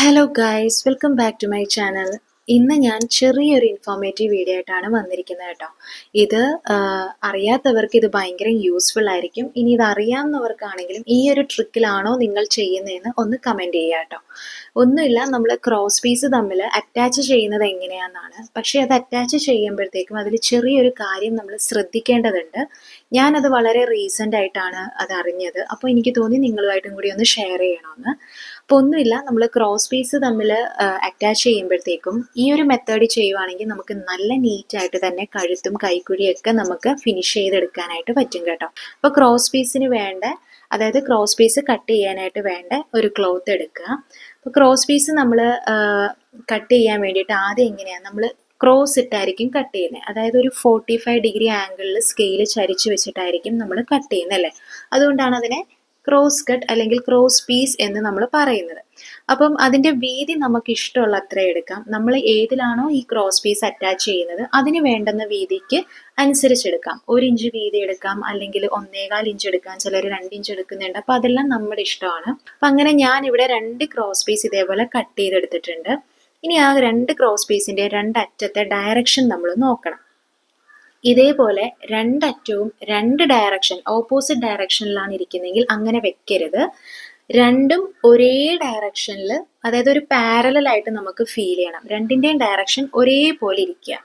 Hello guys, welcome back to my channel. ഇന്ന് ഞാൻ ചെറിയൊരു ഇൻഫോർമേറ്റീവ് വീഡിയോ ആയിട്ടാണ് വന്നിരിക്കുന്നത് കേട്ടോ. ഇത് അറിയാത്തവർക്ക് ഇത് ഭയങ്കര യൂസ്ഫുൾ ആയിരിക്കും. ഇനി ഇത് അറിയാവുന്നവർക്കാണെങ്കിലും ഈ ഒരു ട്രിക്കിലാണോ നിങ്ങൾ ചെയ്യുന്നതെന്ന് ഒന്ന് കമൻറ്റ് ചെയ്യുക കേട്ടോ. ഒന്നുമില്ല, നമ്മൾ ക്രോസ് പീസ് തമ്മിൽ അറ്റാച്ച് ചെയ്യുന്നത് എങ്ങനെയാണെന്നാണ്. പക്ഷേ അത് അറ്റാച്ച് ചെയ്യുമ്പോഴത്തേക്കും അതിൽ ചെറിയൊരു കാര്യം നമ്മൾ ശ്രദ്ധിക്കേണ്ടതുണ്ട്. ഞാനത് വളരെ റീസെൻ്റ് ആയിട്ടാണ് അത് അറിഞ്ഞത്. അപ്പോൾ എനിക്ക് തോന്നി നിങ്ങളുമായിട്ടും കൂടി ഒന്ന് ഷെയർ ചെയ്യണമെന്ന്. അപ്പോൾ ഒന്നുമില്ല, നമ്മൾ ക്രോസ് പീസ് തമ്മിൽ അറ്റാച്ച് ചെയ്യുമ്പോഴത്തേക്കും ഈ ഒരു മെത്തേഡ് ചെയ്യുവാണെങ്കിൽ നമുക്ക് നല്ല നീറ്റായിട്ട് തന്നെ കഴുത്തും കൈക്കുഴിയൊക്കെ നമുക്ക് ഫിനിഷ് ചെയ്തെടുക്കാനായിട്ട് പറ്റും കേട്ടോ. അപ്പോൾ ക്രോസ് പീസിന് വേണ്ട, അതായത് ക്രോസ് പീസ് കട്ട് ചെയ്യാനായിട്ട് വേണ്ട ഒരു ക്ലോത്ത് എടുക്കുക. അപ്പോൾ ക്രോസ് പീസ് നമ്മൾ കട്ട് ചെയ്യാൻ വേണ്ടിയിട്ട് ആദ്യം എങ്ങനെയാണ്, നമ്മൾ ക്രോസ് ഇട്ടായിരിക്കും കട്ട് ചെയ്യുന്നത്. അതായത് ഒരു 45 ഡിഗ്രി ആംഗിളിൽ സ്കെയിൽ ചരിച്ച് വെച്ചിട്ടായിരിക്കും നമ്മൾ കട്ട് ചെയ്യുന്നത് അല്ലേ. അതുകൊണ്ടാണ് അതിനെ ക്രോസ് കട്ട് അല്ലെങ്കിൽ ക്രോസ് പീസ് എന്ന് നമ്മൾ പറയുന്നത്. അപ്പം അതിൻ്റെ വീതി നമുക്ക് ഇഷ്ടമുള്ള അത്ര എടുക്കാം. നമ്മൾ ഏതിലാണോ ഈ ക്രോസ് പീസ് അറ്റാച്ച് ചെയ്യുന്നത് അതിന് വേണ്ടുന്ന വീതിക്ക് അനുസരിച്ചെടുക്കാം. 1 ഇഞ്ച് വീതി എടുക്കാം, അല്ലെങ്കിൽ 1.25 ഇഞ്ച് എടുക്കാം, ചിലർ 2 ഇഞ്ച് എടുക്കുന്നുണ്ട്. അപ്പം അതെല്ലാം നമ്മുടെ ഇഷ്ടമാണ്. അപ്പം അങ്ങനെ ഞാൻ ഇവിടെ 2 ക്രോസ് പീസ് ഇതേപോലെ കട്ട് ചെയ്തെടുത്തിട്ടുണ്ട്. ഇനി ആ 2 ക്രോസ് പീസിൻ്റെ 2 അറ്റത്തെ ഡയറക്ഷൻ നമ്മൾ നോക്കണം. ഇതേപോലെ രണ്ടറ്റവും 2 ഡയറക്ഷൻ ഓപ്പോസിറ്റ് ഡയറക്ഷനിലാണ് ഇരിക്കുന്നതെങ്കിൽ അങ്ങനെ വെക്കരുത്. രണ്ടും ഒരേ ഡയറക്ഷനിൽ, അതായത് ഒരു പാരലായിട്ട് നമുക്ക് ഫീൽ ചെയ്യണം. രണ്ടിൻ്റെയും ഡയറക്ഷൻ ഒരേപോലെ ഇരിക്കുക.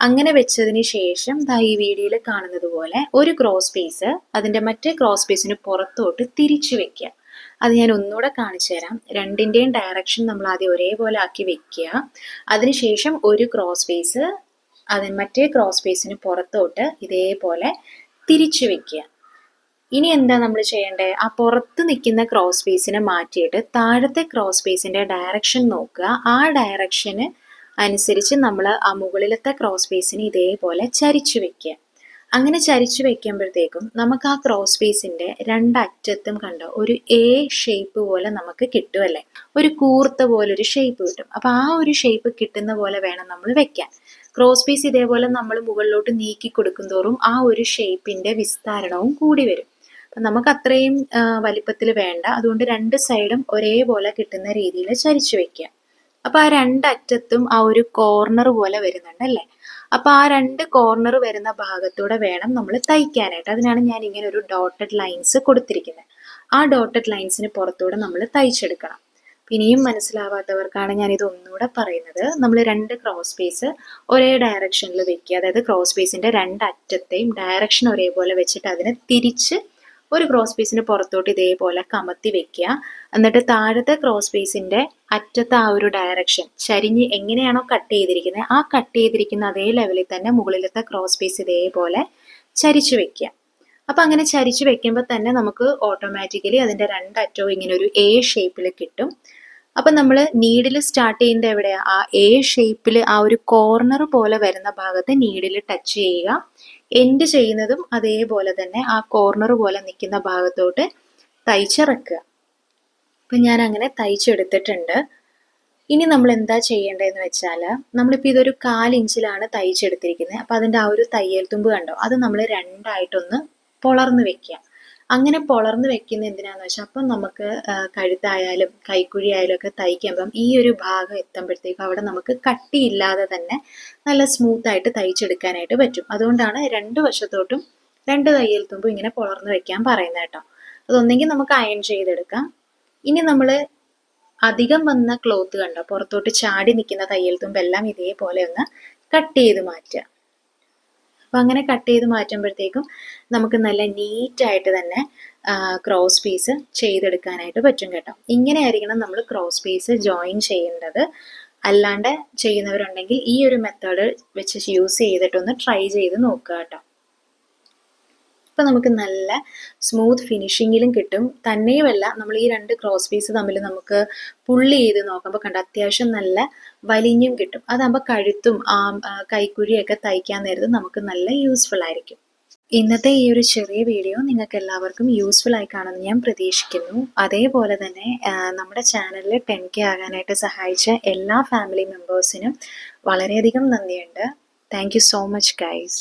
അങ്ങനെ വെച്ചതിന് ശേഷം ഈ വീഡിയോയിൽ കാണുന്നത് പോലെ ഒരു ക്രോസ് പീസ് അതിൻ്റെ മറ്റേ ക്രോസ് പീസിന് പുറത്തോട്ട് തിരിച്ചു വെക്കുക. അത് ഞാൻ ഒന്നുകൂടെ കാണിച്ചു തരാം. രണ്ടിൻ്റെയും ഡയറക്ഷൻ നമ്മൾ ആദ്യം ഒരേപോലെ ആക്കി വെക്കുക. അതിനുശേഷം ഒരു ക്രോസ് പീസ് അതിന് മറ്റേ ക്രോസ് പീസിന് പുറത്തോട്ട് ഇതേപോലെ തിരിച്ചു വെക്കുക. ഇനി എന്താ നമ്മൾ ചെയ്യേണ്ടത്, ആ പുറത്ത് നിൽക്കുന്ന ക്രോസ് പീസിനെ മാറ്റിയിട്ട് താഴത്തെ ക്രോസ് പീസിൻ്റെ ഡയറക്ഷൻ നോക്കുക. ആ ഡയറക്ഷന് അനുസരിച്ച് നമ്മൾ ആ മുകളിലത്തെ ക്രോസ് പീസിന് ഇതേപോലെ ചരിച്ചു വെക്കുക. അങ്ങനെ ചരിച്ചു വെക്കുമ്പോഴത്തേക്കും നമുക്ക് ആ ക്രോസ് പീസിൻ്റെ 2 അറ്റത്തും കണ്ടോ ഒരു എ ഷേപ്പ് പോലെ നമുക്ക് കിട്ടുമല്ലേ. ഒരു കൂർത്ത പോലൊരു ഷേപ്പ് കിട്ടും. അപ്പോൾ ആ ഒരു ഷേപ്പ് കിട്ടുന്ന പോലെ വേണം നമ്മൾ വെക്കാൻ. ക്രോസ് പീസ് ഇതേപോലെ നമ്മൾ മുകളിലോട്ട് നീക്കി കൊടുക്കും തോറും ആ ഒരു ഷേപ്പിൻ്റെ വിസ്താരണവും കൂടി വരും. അപ്പം നമുക്ക് അത്രയും വലിപ്പത്തിൽ വേണ്ട. അതുകൊണ്ട് 2 സൈഡും ഒരേപോലെ കിട്ടുന്ന രീതിയിൽ ചരിച്ചു വെക്കുക. അപ്പോൾ ആ 2 അറ്റത്തും ആ ഒരു കോർണർ പോലെ വരുന്നുണ്ടല്ലേ. അപ്പോൾ ആ 2 കോർണർ വരുന്ന ഭാഗത്തൂടെ വേണം നമ്മൾ തയ്ക്കാനായിട്ട്. അതിനാണ് ഞാൻ ഇങ്ങനെ ഒരു ഡോട്ടഡ് ലൈൻസ് കൊടുത്തിരിക്കുന്നത്. ആ ഡോട്ടഡ് ലൈൻസിന് പുറത്തൂടെ നമ്മൾ തയ്ച്ചെടുക്കണം. ഇനിയും മനസ്സിലാവാത്തവർക്കാണ് ഞാനിത് ഒന്നുകൂടെ പറയുന്നത്. നമ്മൾ 2 ക്രോസ് പീസ് ഒരേ ഡയറക്ഷനിൽ വെക്കുക. അതായത് ക്രോസ് പീസിൻ്റെ 2 അറ്റത്തെയും ഡയറക്ഷൻ ഒരേപോലെ വെച്ചിട്ട് അതിനെ തിരിച്ച് ഒരു ക്രോസ് പീസിന് പുറത്തോട്ട് ഇതേപോലെ കമത്തി വെക്കുക. എന്നിട്ട് താഴത്തെ ക്രോസ് പീസിൻ്റെ അറ്റത്തെ ആ ഒരു ഡയറക്ഷൻ ചരിഞ്ഞ് എങ്ങനെയാണോ കട്ട് ചെയ്തിരിക്കുന്നത് ആ കട്ട് ചെയ്തിരിക്കുന്ന അതേ ലെവലിൽ തന്നെ മുകളിലത്തെ ക്രോസ് പീസ് ഇതേപോലെ ചരിച്ചു വെക്കുക. അപ്പം അങ്ങനെ ചരിച്ചു വെക്കുമ്പോൾ തന്നെ നമുക്ക് ഓട്ടോമാറ്റിക്കലി അതിൻ്റെ 2 അറ്റവും ഇങ്ങനെ ഒരു എ ഷേപ്പിൽ കിട്ടും. അപ്പം നമ്മൾ നീഡിൽ സ്റ്റാർട്ട് ചെയ്യുന്നത് എവിടെയാണ്, ആ എ ഷേപ്പിൽ ആ ഒരു കോർണർ പോലെ വരുന്ന ഭാഗത്ത് നീഡിൽ ടച്ച് ചെയ്യുക. എൻഡ് ചെയ്യുന്നതും അതേപോലെ തന്നെ ആ കോർണർ പോലെ നിൽക്കുന്ന ഭാഗത്തോട്ട് തയ്ച്ചിറക്കുക. അപ്പം ഞാൻ അങ്ങനെ തയ്ച്ചെടുത്തിട്ടുണ്ട്. ഇനി നമ്മൾ എന്താ ചെയ്യേണ്ടതെന്ന് വെച്ചാൽ, നമ്മളിപ്പോൾ ഇതൊരു 1/4 ഇഞ്ചിലാണ് തയ്ച്ചെടുത്തിരിക്കുന്നത്. അപ്പോൾ അതിൻ്റെ ആ ഒരു തയ്യൽ തുമ്പ് കണ്ടോ, അത് നമ്മൾ 2ആയിട്ടൊന്ന് പൊളർന്ന് വെക്കുക. അങ്ങനെ പൊളർന്ന് വെക്കുന്ന എന്തിനാന്ന് വെച്ചാൽ അപ്പം നമുക്ക് കഴുത്തായാലും കൈക്കുഴി ആയാലും ഒക്കെ തയ്ക്കുമ്പം ഈ ഒരു ഭാഗം എത്തുമ്പോഴത്തേക്കും അവിടെ നമുക്ക് കട്ടിയില്ലാതെ തന്നെ നല്ല സ്മൂത്തായിട്ട് തയ്ച്ചെടുക്കാനായിട്ട് പറ്റും. അതുകൊണ്ടാണ് 2 വശത്തോട്ടും 2 തയ്യൽ തുമ്പും ഇങ്ങനെ പൊളർന്ന് വെക്കാൻ പറയുന്നത് കേട്ടോ. അതൊന്നെങ്കിൽ നമുക്ക് അയൺ ചെയ്തെടുക്കാം. ഇനി നമ്മൾ അധികം വന്ന ക്ലോത്ത് കണ്ടോ, പുറത്തോട്ട് ചാടി നിൽക്കുന്ന തയ്യൽ തുമ്പെല്ലാം ഇതേപോലെ ഒന്ന് കട്ട് ചെയ്ത് മാറ്റുക. അപ്പം അങ്ങനെ കട്ട് ചെയ്ത് മാറ്റുമ്പോഴത്തേക്കും നമുക്ക് നല്ല നീറ്റായിട്ട് തന്നെ ക്രോസ് പീസ് ചെയ്തെടുക്കാനായിട്ട് പറ്റും കേട്ടോ. ഇങ്ങനെ ആയിരിക്കണം നമ്മൾ ക്രോസ് പീസ് ജോയിൻ ചെയ്യേണ്ടത്. അല്ലാണ്ട് ചെയ്യുന്നവരുണ്ടെങ്കിൽ ഈ ഒരു മെത്തേഡ് വെച്ച് യൂസ് ചെയ്തിട്ടൊന്ന് ട്രൈ ചെയ്ത് നോക്കുക കേട്ടോ. അപ്പം നമുക്ക് നല്ല സ്മൂത്ത് ഫിനിഷിങ്ങിലും കിട്ടും. തന്നെയുമല്ല, നമ്മൾ ഈ 2 ക്രോസ് പീസ് തമ്മിൽ നമുക്ക് പുള്ളി ചെയ്ത് നോക്കുമ്പോൾ കണ്ട അത്യാവശ്യം നല്ല വലിഞ്ഞും കിട്ടും. അതാകുമ്പോൾ കഴുത്തും കൈക്കുഴിയൊക്കെ തയ്ക്കാൻ നേരത്ത് നമുക്ക് നല്ല യൂസ്ഫുൾ ആയിരിക്കും. ഇന്നത്തെ ഈ ഒരു ചെറിയ വീഡിയോ നിങ്ങൾക്ക് എല്ലാവർക്കും യൂസ്ഫുൾ ആയി കാണുമെന്ന് ഞാൻ പ്രതീക്ഷിക്കുന്നു. അതേപോലെ തന്നെ നമ്മുടെ ചാനലിൽ 10K ആകാനായിട്ട് സഹായിച്ച എല്ലാ ഫാമിലി മെമ്പേഴ്സിനും വളരെയധികം നന്ദിയുണ്ട്. Thank you so much guys.